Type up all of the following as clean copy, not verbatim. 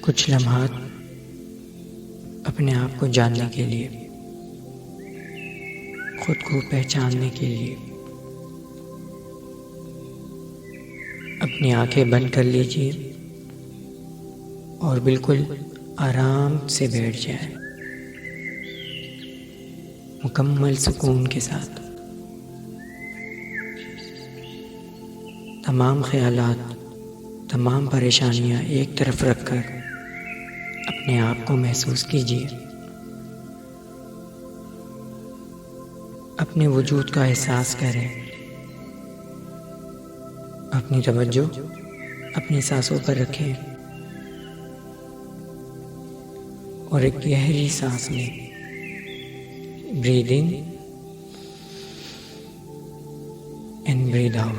کچھ لمحات اپنے آپ کو جاننے کے لیے، خود کو پہچاننے کے لیے اپنی آنکھیں بند کر لیجیے اور بالکل آرام سے بیٹھ جائیں، مکمل سکون کے ساتھ۔ تمام خیالات، تمام پریشانیاں ایک طرف رکھ کر اپنے آپ کو محسوس کیجیے، اپنے وجود کا احساس کریں، اپنی توجہ اپنی سانسوں پر رکھیں اور ایک گہری سانس لیں۔ Breathe in and breathe out,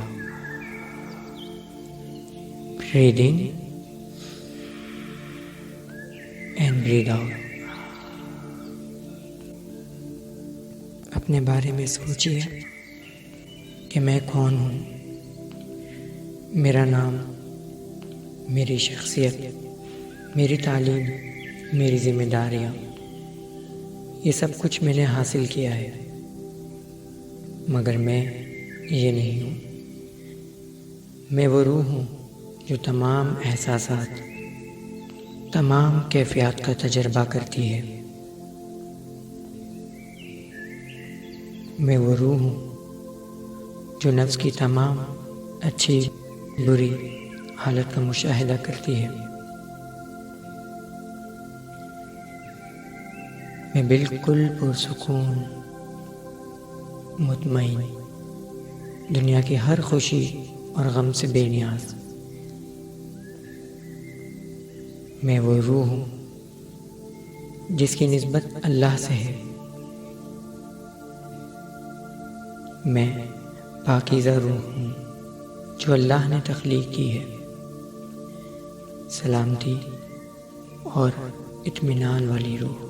breathe in and breathe out. اپنے بارے میں سوچیے کہ میں کون ہوں، میرا نام، میری شخصیت، میری تعلیم، میری ذمہ داریاں، یہ سب کچھ میں نے حاصل کیا ہے، مگر میں یہ نہیں ہوں۔ میں وہ روح ہوں جو تمام احساسات، تمام کیفیات کا تجربہ کرتی ہے۔ میں وہ روح ہوں جو نفس کی تمام اچھی بری حالت کا مشاہدہ کرتی ہے۔ میں بالکل پرسکون، مطمئن، دنیا کی ہر خوشی اور غم سے بے نیاز۔ میں وہ روح ہوں جس کی نسبت اللہ سے ہے۔ میں پاکیزہ روح ہوں جو اللہ نے تخلیق کی ہے، سلامتی اور اطمینان والی روح۔